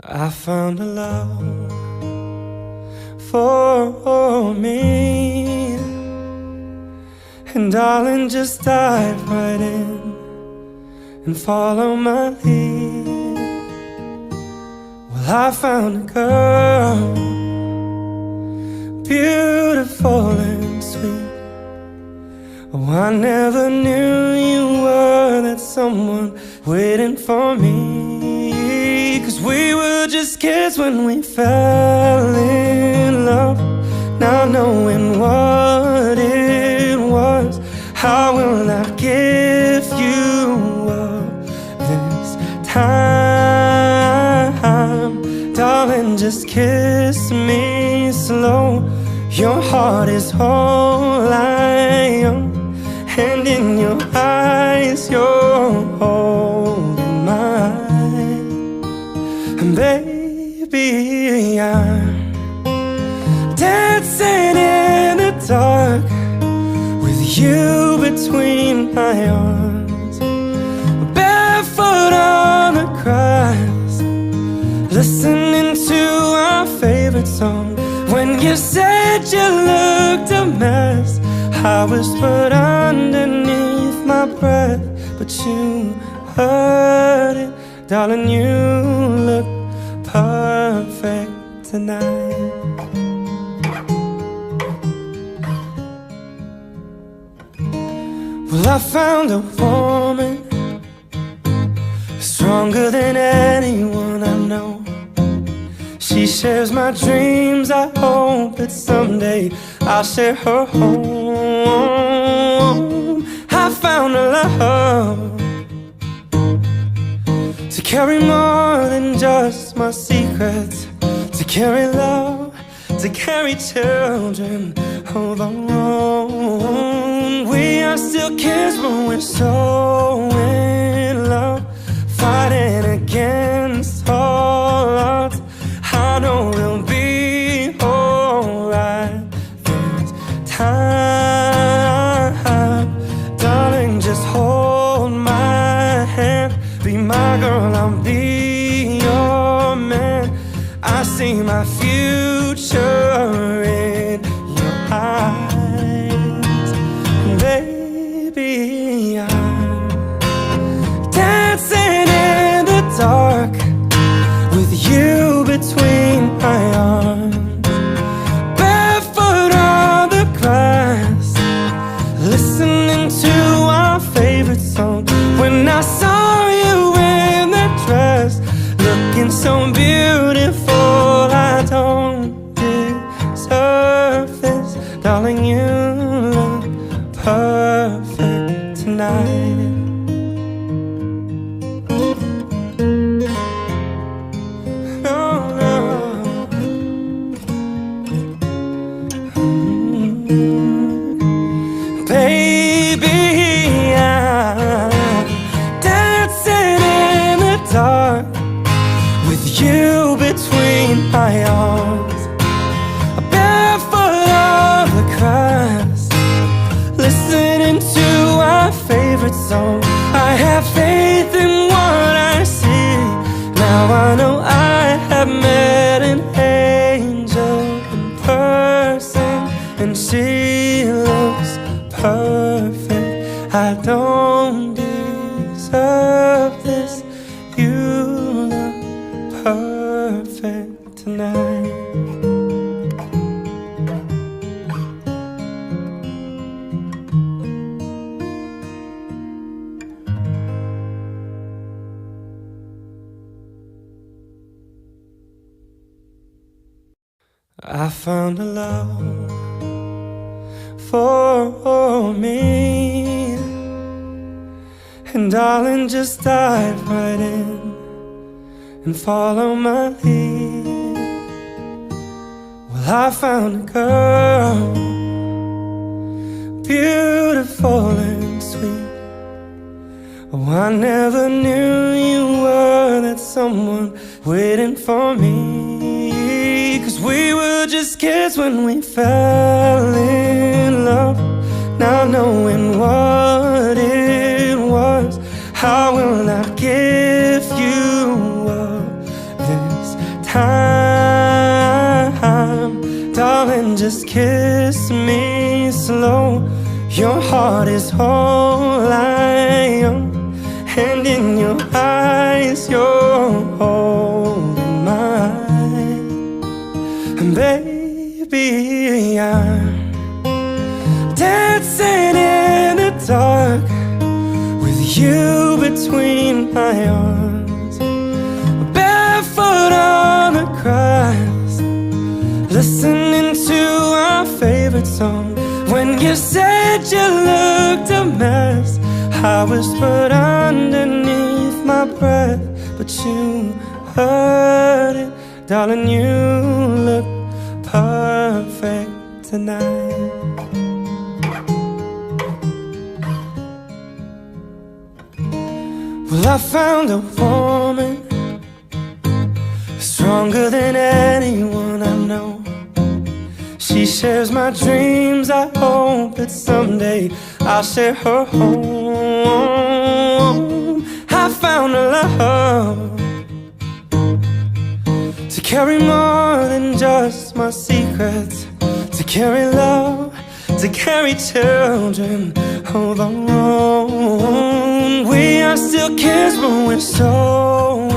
I found a love for me, and darling, just dive right in and follow my lead. Well, I found a girl, beautiful and sweet. Oh, I never knew you were that someone waiting for me. 'Cause we were just kids when we fell in love. Now knowing what it was, how will I give you up this time? Darling, just kiss me slow. Your heart is whole, I am, and in your eyes you're holding mine. And baby, I'm dancing in the dark with you between my arms, barefoot on the grass, listening to our favorite song. When you said you looked a mess, I whispered underneath my breath, but you heard it. Darling, you look perfect tonight. Well, I found a woman stronger than anyone I know. She shares my dreams. I hope that someday I'll share her home. I found a love to carry more than just my secrets, to carry love, to carry children of our own. We are still kids, but we're so in love, fighting against all odds. I know we'll be alright this time. Darling, just hold my hand, be my girl, I'll be your man. I see my future in your eyes. Baby, I'm dancing in the dark with you between my arms, barefoot on the grass, listening to our favorite song. When I saw you in that dress, looking so beautiful, I don't deserve this. Darling, you look perfect tonight. Baby, I'm dancing in the dark with you between my arms, barefoot on the grass, listening to our favorite song. I have faith in what I see. Now I know I have met an angel in person, and she looks perfect. I don't deserve this. You look perfect tonight. I found a love for me, and darling, just dive right in and follow my lead. Well, I found a girl, beautiful and sweet. Oh, I never knew you were that someone waiting for me. 'Cause we were just kids when we fell in love. Now knowing what it was, how will I give you up this just kiss me slow. Your heart is all I own, and in your eyes you're holding mine. And baby, I'm dancing in the dark with you between my arms, barefoot on the grass, listening to our favorite song. When you said you looked a mess, I whispered underneath my breath, but you heard it. Darling, you look perfect tonight. Well, I found a woman stronger than anyone I know. She shares my dreams. I hope that someday I'll share her home. I found a love to carry more than just my secrets, to carry love, to carry children of our own. We are still kids, but we're so